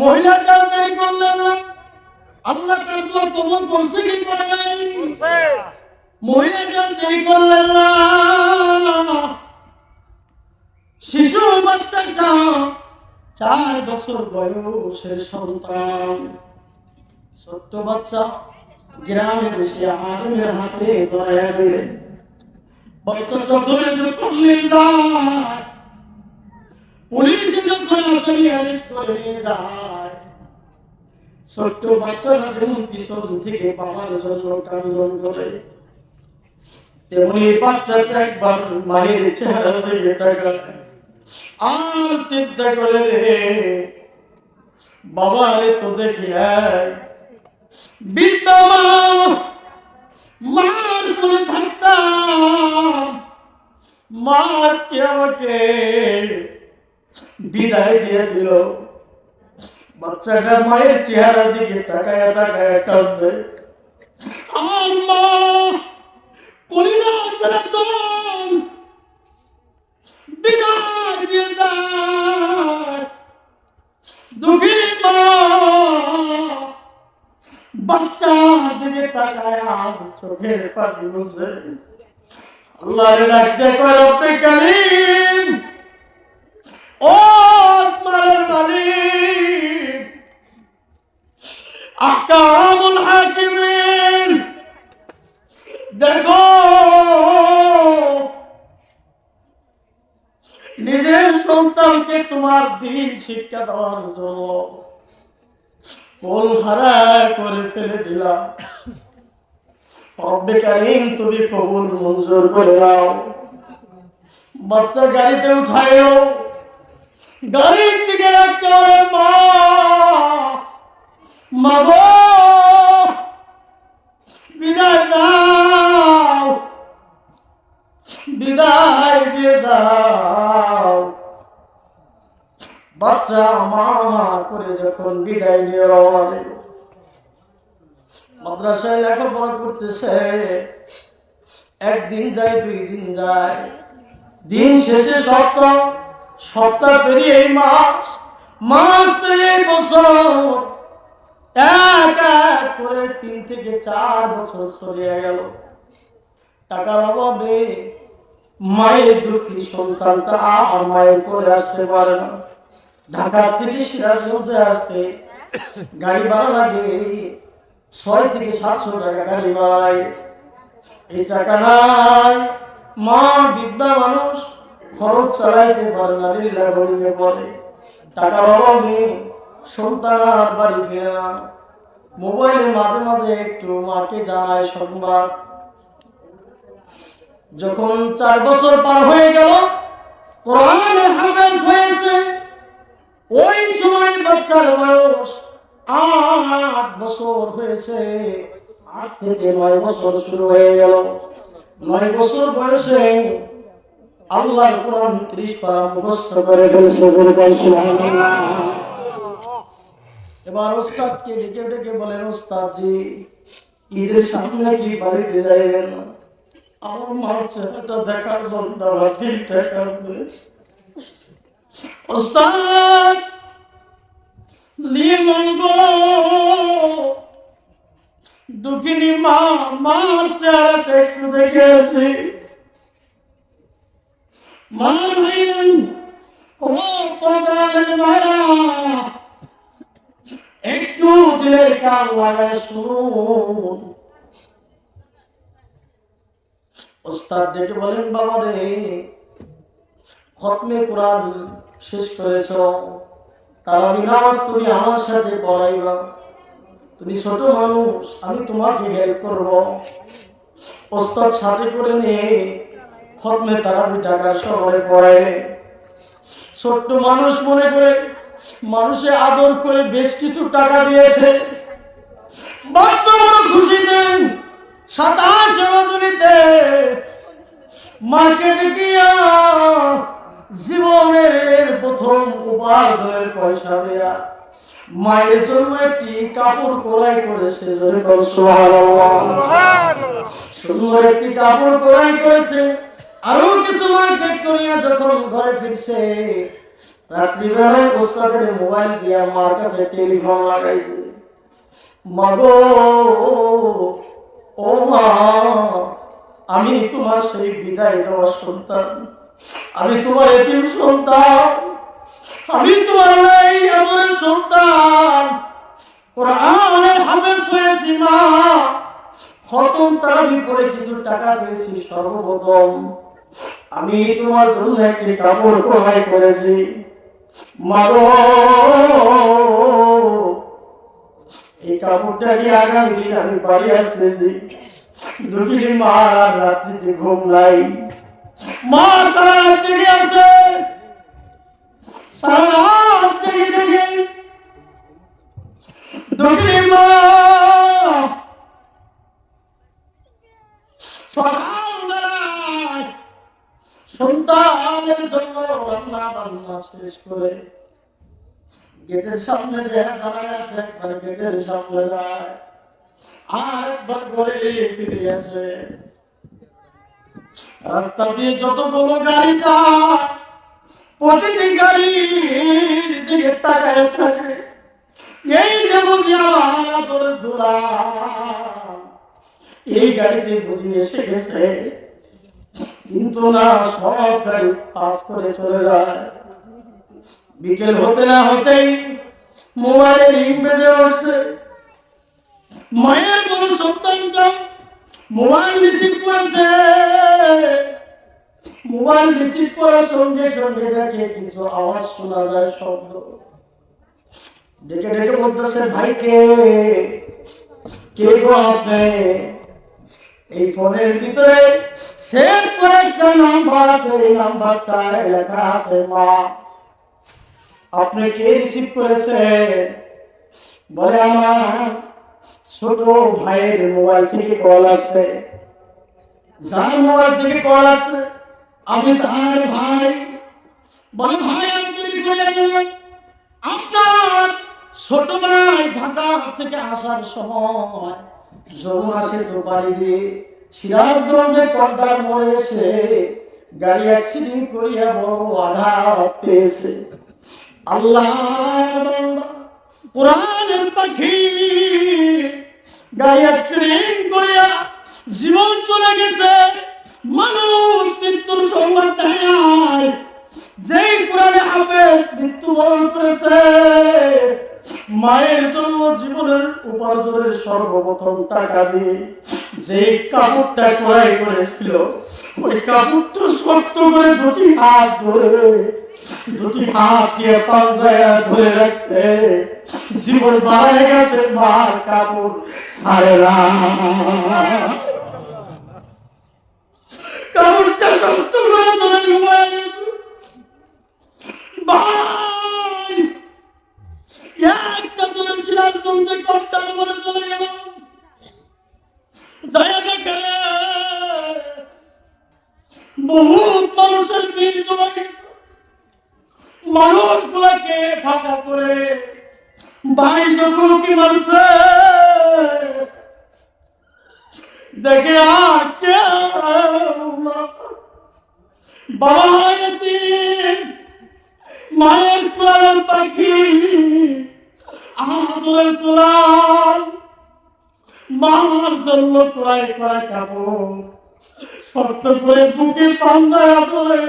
মহিলাটা দেরি করলেন না, আল্লাহ তাআলা কবুল করছে কি করে নাই? মহিলাটা দেরি করলেন না, শিশু বাচ্চাটা 4 বছর বয়সের সন্তান, ছোট্ট বাচ্চা গ্রামের সে আলেমের হাতে ধরে দিলেন। বাচ্চাটা ধরে যখন নিয়ে যায়, পুলিশ যখন আসামি অ্যারেস্ট করে নিয়ে যায়, ছোট্ট বাচ্চারা যেমন পিছন থেকে বাবার জন্য কান্দন করে, তেমনি বাচ্চাটা একবার মায়ের চেহারা দিকে তাকায় আর চিন্তা করে, রে বাবা রে তো দেখি নাই, বৃদ্ধা মার করে থাকতাম, মা আজকে আমাকে বিদায় দিয়ে দিল। বাচ্চাটা মায়ের চেহারা দিকে তাকায় তাকায় কাঁদে, আর মা কলিজা সালাম বিদায় দিয়ে দেয়। দুঃখী মা বাচ্চা দিকে তাকায় আর চোখের পানি মুছে আল্লাহর ডাকতে কয়, রব্বে কারীম, ও আসমানের মালিক, আহকামুল হাকিমিন, দেখো নিজের সন্তানকে তোমার দ্বীন শিক্ষা দেওয়ার জন্য কোল হারা করে ফেলে দিলাম। রব্বে কারীম, তুমি কবুল মঞ্জুর করে দাও। বাচ্চা গাড়িতে উঠায়ও, গাড়ির দিকে রাখতে হবে, মা মা গো বিদায় দাও, বিদায় দিয়ে দাও। বাচ্চা মা করে যখন বিদায় নিয়ে মাদ্রাসায় লেখাপড়া করতেছে, একদিন যায়, 2 দিন যায়, দিন শেষে সপ্তাহ, সপ্তাহ পেরিয়ে মাস, মাস পেরিয়ে বছর, এক এক করে 3 থেকে 4 বছর চলে গেল। টাকার অভাবে মায়ের দুঃখী সন্তানটা আর মায়ের করে আসতে পারে না। ঢাকা থেকে সিরাজগঞ্জে আসতে গাড়ি ভাড়া লাগে 6 থেকে 700 টাকা গাড়ি ভাড়া। এই টাকা নাই, মা বৃদ্ধা মানুষ, খরচ চালাইতে পারে না, লীলা গরিবে পড়ে। টাকার অভাবে সন্তান আর বাড়ি ফিরে না। মোবাইলে মাঝে মাঝে একটু মাকে জানায় সংবাদ। যখন 4 বছর পার হয়ে গেল, কোরআনের হাফেজ হয়েছে, ওই সময় বাচ্চার বয়স 8 বছর হয়েছে। 8 থেকে 9 বছর শুরু হয়ে গেল। 9 বছর বয়সে আল্লাহর কোরআন 30 পারা মুখস্থ করে ফেলছে। এবার ওস্তাদকে ডেকে ডেকে বলেন, ওস্তাদ জি, ঈদের সামনে কি বাড়িতে যাইবেন না? আমার মার ছেলেটা দেখার জন্য দিলটা কাঁদবে। ওস্তাদ নিয়ে মঙ্গল, দুঃখিনী মা, মার চেহারাটা একটু দেখেছি। মা ভাইয়েন, ও পর্দার মায়েরা, একটু দিলের কান লাগায় শুনুন। ওস্তাদ ডেকে বলেন, বাবা রে, খতমে কোরআন শেষ করেছ, তারাবি নামাজ তুমি আমার সাথে পড়াইবা। তুমি ছোট মানুষ, আমি তোমাকে হেল্প করব। ওস্তাদ সাথে করে নিয়ে খতমে তারাবি টাকার সময় পড়ে। ছোট্ট মানুষ মনে করে মানুষে আদর করে বেশ কিছু টাকা দিয়েছে। বাচ্চা বড় খুশি দেন। 27 রজনীতে মার্কেটে গিয়া জীবনের প্রথম উপার্জনের পয়সা দেয়া মায়ের জন্য একটি কাপড় ক্রয় করেছে। সুন্দর একটি কাপড় ক্রয় করেছে। আরো কিছু মার্কেট করিয়া যখন ঘরে ফিরছে, রাত্রিবেলায় ওস্তাদের মোবাইল দিয়া মার কাছে টেলিফোন লাগাইছে, মাগো ও মা, আমি তোমার সেই বিদায় দেওয়া সন্তান, আমি তোমার এতিম সন্তান, আমি তোমার এই আদরের সন্তান, কোরআনের হাফেজ হয়েছি মা, খতম তারাবি পরে কিছু টাকা পেয়েছি, সর্বপ্রথম আমি তোমার জন্য একটি কাপড় ক্রয় করেছি, মাগো এই কাপড়টা নিয়ে আগামী দিন আমি বাড়ি আসতেছি। দুঃখিনী মা রাত্রিতে ঘুম নাই, মা সারা রাত জেগে আছে, সারা রাত জেগে জেগে দুঃখিনী মা সকালবেলায় সন্তানের জন্য রান্না বান্না শেষ করে গেটের সামনে যে দাঁড়ায় আছে, একবার গেটের সামনে যায়, আর একবার ঘরে ফিরে আসে। রাস্তা দিয়ে যতগুলো গাড়ি যায়, প্রতিটি গাড়ির দিকে তাকায় থাকে, এই যে বুঝি আমার ধুলা, এই গাড়িতে বুঝি এসে গেছে, কিন্তু না, সব গাড়ি পাস করে চলে যায়। বিকেল হতে না হতেই মোবাইলে রিং বেজে উঠছে, মায়ের কোন সন্তানটা মোবাইল রিসিভ করেছে, মোবাইল রিসিভ করার সঙ্গে সঙ্গে দেখে কিছু আওয়াজ শোনা যায়, শব্দ, ডেকে ডেকে বলতেছে, ভাইকে কে গো আপনি? এই ফোনের ভিতরে সেভ করে একটা নাম্বার আছে, এই নাম্বারটায় লেখা আছে মা, আপনি কে রিসিভ করেছে? বলে আমার ছোট ভাইয়ের মোবাইল থেকে কল আছে। যার মোবাইল থেকে কল আছে আমি তার ভাই। বলে ভাই আপনার ছোট ভাই ঢাকা থেকে আসার সময় যমুনা সেতু পাড়ি দিয়ে সিরাজগঞ্জে কন্টার মোড়ে এসে গাড়ি অ্যাক্সিডেন্ট করিয়া বড় আঘাত পেয়েছে। আল্লাহ কোরআনের পাখি গাড়ি অ্যাক্সিডেন্ট করিয়া জীবন চলে গেছে, মানুষ মৃত্যুর সংবাদ দেয়, যেই কোরআনে হাফেজ মৃত্যুবরণ করেছে, মায়ের জন্য জীবনের উপার্জনের সর্বপ্রথম টাকা দিয়ে যে কাপড়টা ক্রয় করেছিল, ওই কাপড়টা শক্ত করে দুটি হাত দিয়ে পাঞ্জায় ধরে রাখছে, জীবন বাড়ায় গেছে, মার কাপড় ছাড়ে না, কাপড়টা শক্ত করে ধরে ঘুমায় গেছে। ভাই একটা করে সিরাজগঞ্জে কন্টার মরে চলে গেল, যায় দেখে বহুত মানুষের ভিড় জমা গেছে, মানুষগুলাকে ফাঁকা করে ভাই যগুলোকে মারছে, দেখে আর বাবা মায়ের কোরআন পাখি আদরের কোরআন, মার জন্য ক্রয় করা কাপড় শক্ত করে বুকে পাঞ্জায় করে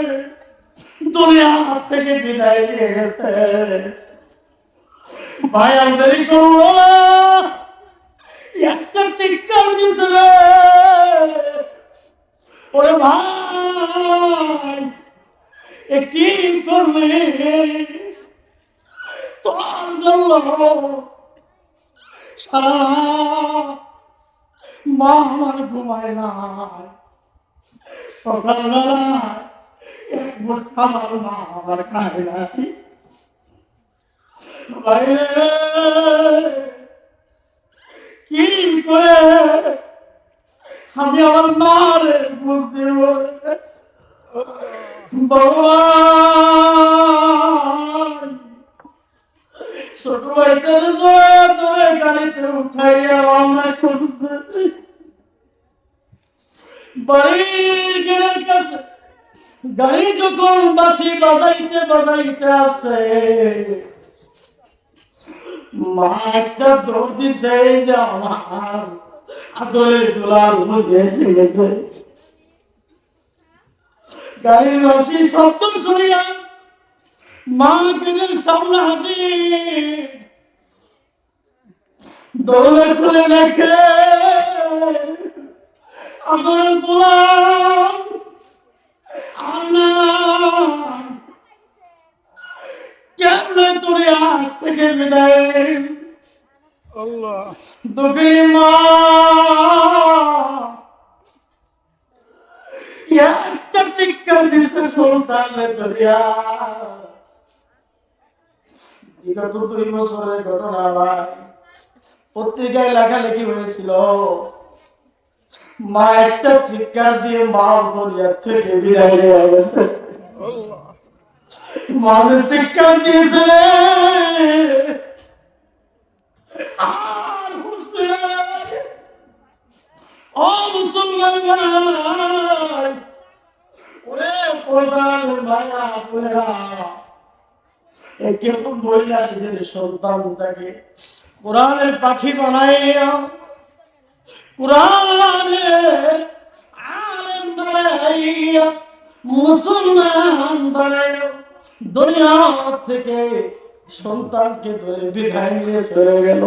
দুনিয়া থেকে বিদায় নিয়ে গেছে। ভাই আমাদের একটা চিৎকার দিয়েছিল, ওরে ভাই কি করলে তোর জন্য সারা মা আমার ঘুমায় না, সকালবেলা এক মুঠ খাবার মা আমার খায় না। কি করে আমি আমার মার বুঝতে ভগবান, ছোট ভাইটার ধরে গাড়িতে উঠাইয়া রওনা করছে বাড়ির গেটের কাছে, গাড়ি যখন বাঁশি বাজাইতে বাজাইতে আসে, মা একটা দৌড় দিছে যে আমার আদরের দুলাল বুঝে এসে গেছে। গাড়ির বাঁশি শব্দ শুনিয়া মা গেটের সামনে হাজির, দৌড়ে খুলে দেখে আদরের দুলাল কেমনে তোর হাত থেকে বিদায়। দুঃখী মা একটা চিৎকার দিচ্ছে সুলতানের দরিয়া। বিগত 2 বছরের ঘটনা ভাই, পত্রিকায় লেখালেখি হয়েছিল। মা একটা চিৎকার দিয়ে মা দরিয়া থেকে বিদায় হয়ে গেছে। মাঝে চিৎকার দিয়েছে আর বুঝতে নাই। ও মুসলমান ভাই, ওরে প্রধান ভাইয়া বোনেরা, কেমন বইলা নিজের সন্তানটাকে কোরআনের পাখি বানাইয়া, কোরআনের আলেম বানাইয়া, মুসলমান বানাইয়া দুনিয়া থেকে সন্তানকে ধরে বিদায় নিয়ে চলে গেল।